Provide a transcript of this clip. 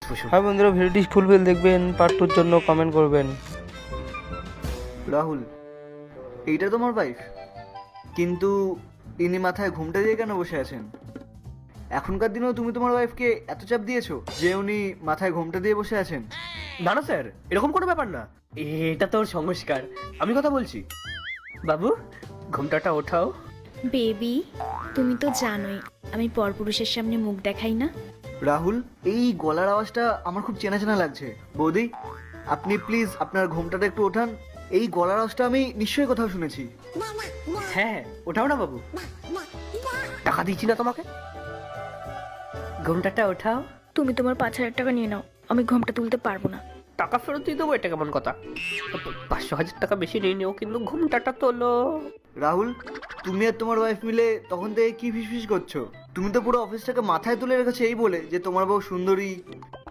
হ্যাঁ বন্ধুরা, ভিডিওটি ফুলফিল দেখবেন, পার্ট টুর জন্য কমেন্ট করবেন। রাহুল, এইটা তোমার ওয়াইফ? কিন্তু ইনি মাথায় ঘুমটা দিয়ে কেন বসে আছেন? এখনকার দিনেও তুমি তোমার ওয়াইফকে এত চাপ দিয়েছো যে উনি মাথায় ঘোমটা দিয়ে বসে আছেন? না না স্যার, এরকম কোনো ব্যাপার না। এটা তোর সংস্কার, আমি কথা বলছি। বাবু, ঘুমটাটা ওঠাও। বেবি, তুমি তো জানোই আমি পরপুরুষের সামনে মুখ দেখাই না। রাহুল, এই গলার আওয়াজটা আমার খুব চেনা চেনা লাগছে। বৌদি, আপনি প্লিজ আপনার ঘোমটাটা একটু ওঠান। এই গলার আওয়াজটা আমি নিশ্চয়ই কোথাও শুনেছি। হ্যাঁ, ওঠাও না বাবু। টাকা দিচ্ছি না তোমাকে। ঘুমটাটা ওঠাও। তুমি তোমার 5,000 টাকা নিয়ে নাও, আমি ঘোমটা তুলতে পারবো না। টাকা ফেরত দিয়ে দেবো, এটা কেমন কথা? 500,000 টাকা বেশি নিয়ে নিও, কিন্তু ঘুমটাটা তোলো। রাহুল, তুমি আর তোমার ওয়াইফ মিলে তখন থেকে কি ফিসফিস করছো? তুমি তো পুরো অফিসটাকে মাথায় তুলে রেখেছো এই বলে যে তোমার বউ সুন্দরী,